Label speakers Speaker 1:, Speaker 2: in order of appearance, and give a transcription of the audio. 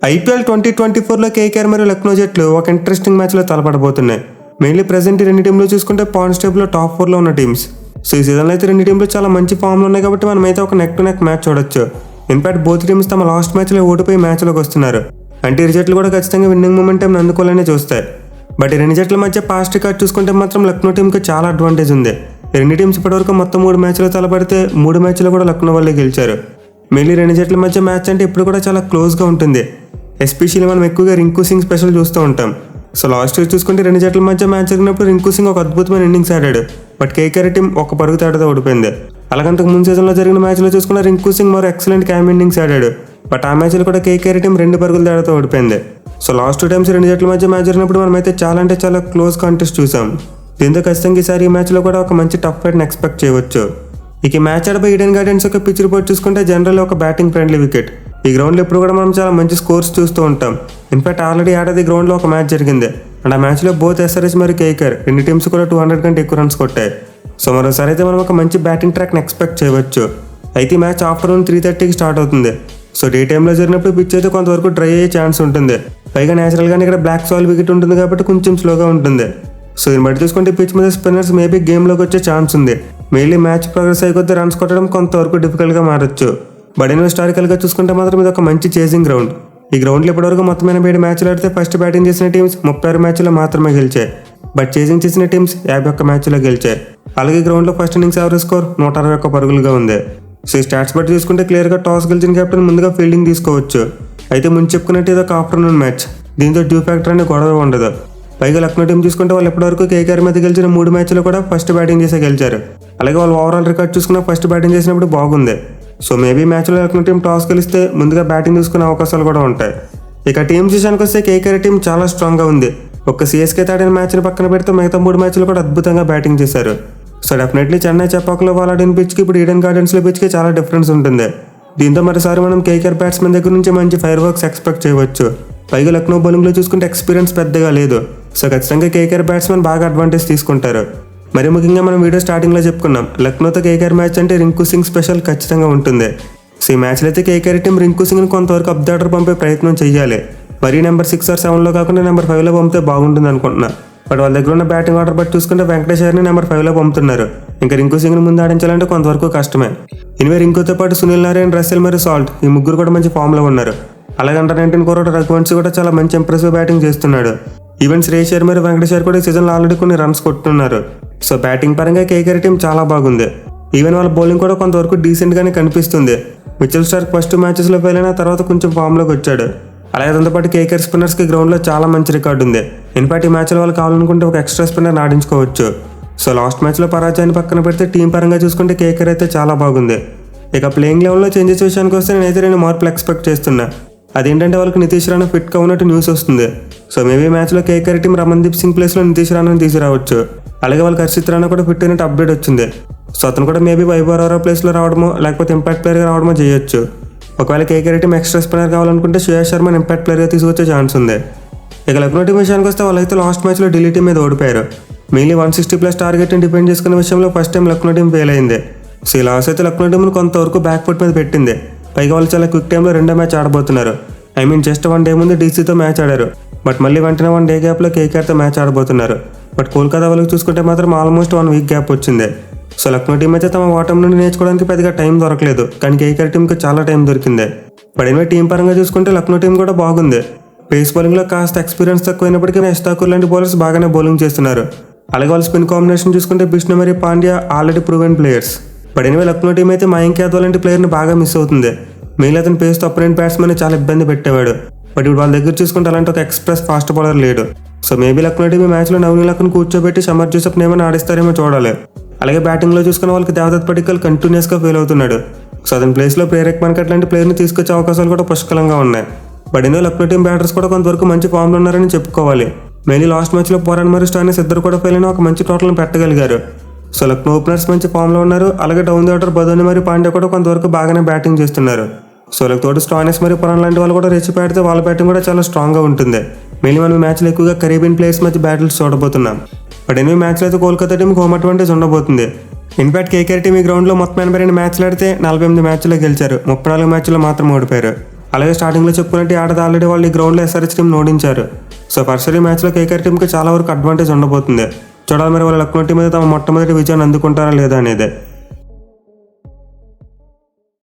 Speaker 1: IPL 2024లో KKR మరియు లక్నో జట్లు ఒక ఇంట్రెస్టింగ్ మ్యాచ్లో తలపడబోతున్నాయి. మెయిన్లీ ప్రెసెంట్ ఈ రెండు టీంలు చూసుకుంటే పాయింట్స్ టేబుల్లో టాప్ 4లో ఉన్న టీమ్స్. సో ఈ సీజన్లో అయితే రెండు టీంలు చాలా మంచి ఫామ్లో ఉన్నాయి కాబట్టి మనమైతే ఒక నెక్ టు నెక్ మ్యాచ్ చూడొచ్చు. ఇన్ఫాక్ట్ బోత్ టీమ్స్ తమ లాస్ట్ మ్యాచ్లో ఓడిపోయి మ్యాచ్లోకి వస్తున్నారు. అంటే ఈ జట్లు కూడా ఖచ్చితంగా విన్నింగ్ మూమెంటం అందుకోవాలనే చూస్తాయి. బట్ ఈ రెండు జట్ల మధ్య పాస్ట్ రికార్డ్ చూసుకుంటే మాత్రం లక్నో టీంకి చాలా అడ్వాంటేజ్ ఉంది. ఈ రెండు టీమ్స్ ఇప్పటివరకు మొత్తం 3 మ్యాచ్లు తలపడితే 3 మ్యాచ్లు కూడా లక్నో వాళ్ళే గెలిచారు. మెయిన్లీ రెండు జట్ల మధ్య మ్యాచ్ అంటే ఇప్పుడు కూడా చాలా క్లోజ్గా ఉంటుంది. ఎస్పెషల్లీ మనం ఎక్కువగా రింకు సింగ్ స్పెషల్ చూస్తూ ఉంటాం. సో లాస్ట్ ఇయర్ చూసుకుంటే రెండు జట్ల మధ్య మ్యాచ్ జరిగినప్పుడు రింకు సింగ్ ఒక అద్భుతమైన ఇన్నింగ్స్ ఆడాడు. బట్ కేకేఆర్ టీం ఒక పరుగు తేడాతో ఓడిపోయింది. అలాగంతకు ముందు సీజన్లో జరిగిన మ్యాచ్లో చూసుకున్న రింకు సింగ్ మరో ఎక్సలెంట్ క్యామ్ ఇన్నింగ్స్ ఆడాడు. బట్ ఆ మ్యాచ్లో కూడా కేకేఆర్ టీం 2 పరుగుల తేడాతో ఓడిపోయింది. సో లాస్ట్ 2 టైమ్స్ రెండు జట్ల మధ్య మ్యాచ్ జరిగినప్పుడు మనమైతే చాలా క్లోజ్ కాంటెస్ట్ చూసాం. దీంతో ఖచ్చితంగా ఈసారి ఈ మ్యాచ్లో కూడా ఒక మంచి టఫ్ ఫైట్ని ఎక్స్పెక్ట్ చేయవచ్చు. ఇక ఈ మ్యాచ్ ఆడబోయే ఈడెన్ గార్డెన్స్ యొక్క పిచ్ రిపోర్ట్ చూసుకుంటే జనరల్ ఒక బ్యాటింగ్ ఫ్రెండ్లీ వికెట్. ఈ గ్రౌండ్లో ఇప్పుడు కూడా మనం చాలా మంచి స్కోర్స్ చూస్తూ ఉంటాం. ఇన్ఫాక్ట్ ఆల్రెడీ ఆడది గ్రౌండ్లో ఒక మ్యాచ్ జరిగింది. అండ్ ఆ మ్యాచ్లో బోత్ ఎస్ఆర్హెచ్ మరియు కేకేఆర్ రెండు టీమ్స్ కూడా 200 కంటే ఎక్కువ రన్స్ కొట్టాయి. సో మరోసారి అయితే మనం ఒక మంచి బ్యాటింగ్ ట్రాక్ని ఎక్స్పెక్ట్ చేయవచ్చు. అయితే ఈ మ్యాచ్ ఆఫ్టర్నూన్ 3:30కి స్టార్ట్ అవుతుంది. సో డే టైంలో జరిగినప్పుడు పిచ్ అయితే కొంతవరకు డ్రై అయ్యే ఛాన్స్ ఉంటుంది. పైగా న్యాచురల్గానే ఇక్కడ బ్లాక్ సాయిల్ వికెట్ ఉంటుంది కాబట్టి కొంచెం స్లోగా ఉంటుంది. సో దీన్ని బట్టి చూసుకుంటే పిచ్ మీద స్పిన్నర్స్ మేబీ గేమ్లోకి వచ్చే ఛాన్స్ ఉంది. మెయిన్లీ మ్యాచ్ ప్రోగ్రెస్ అయిపోతే రన్స్ కొట్టడం కొంతవరకు డిఫికల్ట్గా మారచ్చు. బట్ హిస్టారికల్గా చూసుకుంటే మాత్రం ఇది ఒక మంచి చేసింగ్ గ్రౌండ్. ఈ గ్రౌండ్లో ఇప్పటివరకు మొత్తం 87 మ్యాచ్లు ఆడితే ఫస్ట్ బ్యాటింగ్ చేసిన టీమ్స్ 36 మ్యాచ్లో మాత్రమే గెలిచాయి. బట్ చేసింగ్ చేసిన టీమ్స్ 51 మ్యాచ్లో గెలిచాయి. అలాగే గ్రౌండ్లో ఫస్ట్ ఇన్నింగ్స్ యావరేజ్ స్కోర్ 161 పరుగులుగా ఉంది. సో ఈ స్టాట్స్ బట్టి చూసుకుంటే క్లియర్గా టాస్ గెలిచిన కెప్టెన్ ముందుగా ఫీల్డింగ్ తీసుకోవచ్చు. అయితే ముందు చెప్పుకున్నట్టు ఇది ఒక ఆఫ్టర్నూన్ మ్యాచ్. దీంతో డ్యూ ఫ్యాక్టర్ అనే గొడవ ఉండదు. పైగా లక్నో టీం చూసుకుంటే వాళ్ళు ఇప్పటివరకు కేకేఆర్ మీద గెలిచిన 3 మ్యాచ్లు కూడా ఫస్ట్ బ్యాటింగ్ చేసే గెలిచారు. అలాగే వాళ్ళు ఓవరాల్ రికార్డ్ చూసుకున్న ఫస్ట్ బ్యాటింగ్ చేసినప్పుడు బాగుంది. సో మేబీ మ్యాచ్లో లక్నో టీం టాస్ గెలిస్తే ముందుగా బ్యాటింగ్ తీసుకునే అవకాశాలు కూడా ఉంటాయి. ఇక టీమ్స్ విషయానికి వస్తే కేకేఆర్ టీం చాలా స్ట్రాంగ్గా ఉంది. ఒక్క సిఎస్కే ఆడిన మ్యాచ్ని పక్కన పెడితే మిగతా 3 మ్యాచ్లు కూడా అద్భుతంగా బ్యాటింగ్ చేశారు. సో డెఫినెట్లీ చెన్నై చెపాక్లో వాళ్ళు ఆడిన పిచ్కి ఇప్పుడు ఈడెన్ గార్డెన్స్లో పిచ్కి చాలా డిఫరెన్స్ ఉంటుంది. దీంతో మరోసారి మనం కేకేఆర్ బ్యాట్స్మెన్ దగ్గర నుంచి మంచి ఫైర్ వర్క్స్ ఎక్స్పెక్ట్ చేయవచ్చు. పైగా లక్నో బౌలింగ్లో చూసుకుంటే ఎక్స్పీరియన్స్ పెద్దగా లేదు. సో ఖచ్చితంగా కేకేఆర్ బ్యాట్స్మెన్ బాగా అడ్వాంటేజ్ తీసుకుంటారు. మరి ముఖ్యంగా మనం వీడియో స్టార్టింగ్లో చెప్పుకున్నాం, లక్నోతో కేకేఆర్ మ్యాచ్ అంటే రింకు సింగ్ స్పెషల్ ఖచ్చితంగా ఉంటుంది. సో ఈ మ్యాచ్లో అయితే కేకేఆర్ టీం రింకు సింగ్ని కొంతవరకు అప్ ది ఆర్డర్ పంపే ప్రయత్నం చేయాలి. మరీ నెంబర్ 6 or 7లో కాకుండా నెంబర్ 5లో పంపితే బాగుంటుంది అనుకుంటున్నా. బట్ వాళ్ళ దగ్గర ఉన్న బ్యాటింగ్ ఆర్డర్ బట్టి చూసుకుంటే వెంకటేష్ అయ్యర్ని నెంబర్ 5లో పంపుతున్నారు. ఇంకా రింకు సింగ్ని ముందు ఆడించాలంటే కొంతవరకు కష్టమే. ఇనివే రింకుతో పాటు సునీల్ నారాయణ్, రసెల్ మరియు సాల్ట్ ఈ ముగ్గురు కూడా మంచి ఫామ్లో ఉన్నారు. అలాగే అండర్ 19 కోర్ రఘువంశీ కూడా చాలా మంచి ఇంప్రెసివ్ బ్యాటింగ్ చేస్తున్నాడు. ఈవెన్ శ్రేయస్ అయ్యర్ మరియు వెంకటేష్ అయ్యర్ కూడా ఈ సీజన్లో ఆల్రెడీ కొన్ని రన్స్ కొట్టున్నారు. సో బ్యాటింగ్ పరంగా కేకేఆర్ టీం చాలా బాగుంది. ఈవెన్ వాళ్ళ బౌలింగ్ కూడా కొంతవరకు డీసెంట్గానే కనిపిస్తుంది. మిచెల్ స్టార్క్ ఫస్ట్ మ్యాచెస్లో ఫెయిల్ అయిన తర్వాత కొంచెం ఫామ్లోకి వచ్చాడు. అలాగే దాంతోపాటు కేకేఆర్ స్పిన్నర్స్కి గ్రౌండ్లో చాలా మంచి రికార్డు ఉంది. ఇన్ఫాక్ట్ ఈ మ్యాచ్లో వాళ్ళు కావాలనుకుంటే ఒక ఎక్స్ట్రా స్పిన్నర్ ఆడించుకోవచ్చు. సో లాస్ట్ మ్యాచ్లో పరాజయాన్ని పక్కన పెడితే టీం పరంగా చూసుకుంటే కేకేఆర్ అయితే చాలా బాగుంది. ఇక ప్లేయింగ్ లెవెల్లో చేంజెస్ విషయానికి వస్తే నేనైతే 2 మార్పులు ఎక్స్పెక్ట్ చేస్తున్నా. అదేంటంటే వాళ్ళకి నితీష్ రాణా ఫిట్గా ఉన్నట్టు న్యూస్ వస్తుంది. సో మేబీ మ్యాచ్లో కేకేఆర్ టీం రమన్దీప్ సింగ్ ప్లేస్లో నితీష్ రాణాని తీసుకురావచ్చు. అలాగే వాళ్ళకి హర్షిత్ రాణా కూడా ఫిట్ అయినట్టు అప్డేట్ వచ్చింది. సో అతను కూడా మేబీ వైభవ్ అరోరా ప్లేస్లో రావడమో లేకపోతే ఇంపాక్ట్ ప్లేయర్గా రావడమో చేయొచ్చు. ఒకవేళ కేకేఆర్ టీం ఎక్స్ట్రా స్పిన్నర్ కావాలనుకుంటే శ్రేయస్ శర్మని ఇంపాక్ట్ ప్లేయర్గా తీసుకొచ్చే ఛాన్స్ ఉంది. ఇక లక్నో టీం విషయానికి వస్తే వాళ్ళైతే లాస్ట్ మ్యాచ్లో ఢిల్లీ టీం మీద ఓడిపోయారు. మెయిన్లీ 160+ టార్గెట్ని డిపెండ్ చేసుకునే విషయంలో first time Lucknow team fail అయింది. సో ఈ లాస్ అయితే లక్నో టీంను కొంతవరకు బ్యాక్ ఫుట్ మీద పెట్టింది. పైగా వాళ్ళు చాలా క్విక్ టైంలో 2వ మ్యాచ్ ఆడబోతున్నారు. జస్ట్ 1 డే ముందు డీసీతో మ్యాచ్ ఆడారు. బట్ మళ్ళీ వెంటనే 1 డే గ్యాప్లో కేకేఆర్తో మ్యాచ్ ఆడబోతున్నారు. బట్ కోల్కతా వాళ్ళకి చూసుకుంటే మాత్రం ఆల్మోస్ట్ 1 వీక్ గ్యాప్ వచ్చింది. సో లక్నో టీం అయితే తమ ఓటమి నుండి నేర్చుకోవడానికి పెద్దగా టైం దొరకలేదు. కానీ కేకేఆర్ టీంకి చాలా టైం దొరికింది. బట్ ఎనివే టీం పరంగా చూసుకుంటే లక్నో టీం కూడా బాగుంది. పేస్ బౌలింగ్లో కాస్త ఎక్స్పీరియన్స్ తక్కువైనప్పటికీ ఎస్టాకూర్ లాంటి బౌలర్స్ బాగానే బౌలింగ్ చేస్తున్నారు. అలాగే వాళ్ళ స్పిన్ కాంబినేషన్ చూసుకుంటే బిష్ణు మరియు Pandya already proven players. But anyway Lucknow team అయితే మయాంక్ యాదవ్ లాంటి ప్లేయర్ని బాగా మిస్ అవుతుంది. మెయిన్ అతని పేస్తో అపోనెంట్ బ్యాట్స్మెన్ చాలా ఇబ్బంది పెట్టేవాడు. బట్ ఇప్పుడు వాళ్ళ దగ్గర చూసుకుంటే అలాంటి ఒక ఎక్స్ప్రెస్ ఫాస్ట్ బౌలర్ లేడు. సో మేబీ లక్నో టీం ఈ మ్యాచ్లో నవనీలక్ను కూర్చోబెట్టి సమర్ జోసెఫ్ని ఏమైనా ఆడిస్తారేమో చూడాలి. అలాగే బ్యాటింగ్లో చూసుకున్న వాళ్ళకి దేవదత్ పడిక్కల్ కంటిన్యూస్గా ఫెయిల్ అవుతున్నాడు. సో అతని ప్లేస్లో ప్రేరక్ మన్కట్ లాంటి ప్లేయర్ని తీసుకొచ్చే అవకాశాలు కూడా పుష్కలంగా ఉన్నాయి. బట్ ఇందులో లక్నో టీం బ్యాటర్స్ కూడా కొంతవరకు మంచి ఫామ్లో ఉన్నారని చెప్పుకోవాలి. మెయిన్లీ లాస్ట్ మ్యాచ్లో పోరాన్ మరియు స్టాయినిస్ ఇద్దరు కూడా ఫెయిల్ అయిన ఒక మంచి టోటల్ని పెట్టగలిగారు. సో లక్నో ఓపెనర్స్ మంచి ఫామ్లో ఉన్నారు. అలాగే డౌన్ ది ఆర్డర్ బదోని మరియు పాండ్యా కూడా కొంతవరకు బాగానే బ్యాటింగ్ చేస్తున్నారు. సో తోటి స్టాయినిస్ మరియు పొరాన్ లాంటి వాళ్ళు కూడా రెచ్చిపెడితే వాళ్ళ బ్యాటింగ్ కూడా చాలా స్ట్రాంగ్గా ఉంటుంది. మెయిన్లీ మనం ఈ మ్యాచ్లో ఎక్కువగా కరీబియన్ ప్లేయర్స్ మధ్య బ్యాటిల్స్ చూడబోతున్నాం. బట్ ఎనిమిది మ్యాచ్లో అయితే కోల్కతా టీంకి హోమ్ అడ్వాంటేజ్ ఉండబోతుంది. ఇన్ఫాక్ట్ కేకేఆర్ టీం ఈ గ్రౌండ్లో మొత్తం 82 మ్యాచ్లు ఆడితే 48 మ్యాచ్లో గెలిచారు. 34 మ్యాచ్లో మాత్రం ఓడిపోయారు. అలాగే స్టార్టింగ్లో చెప్పుకున్నట్టు ఆడది ఆల్రెడీ వాళ్ళు ఈ గ్రౌండ్లో ఎస్ఆర్హెచ్ టీం ఓడించారు. సో ఫస్ట్ ఈ మ్యాచ్లో కేకేఆర్ టీంకి చాలా వరకు అడ్వాంటేజ్ ఉండబోతుంది. చూడాలి మరి వాళ్ళ లక్నో టీం మీద తమ మొట్టమొదటి విజయాన్ని అందుకుంటారా లేదా అనేది.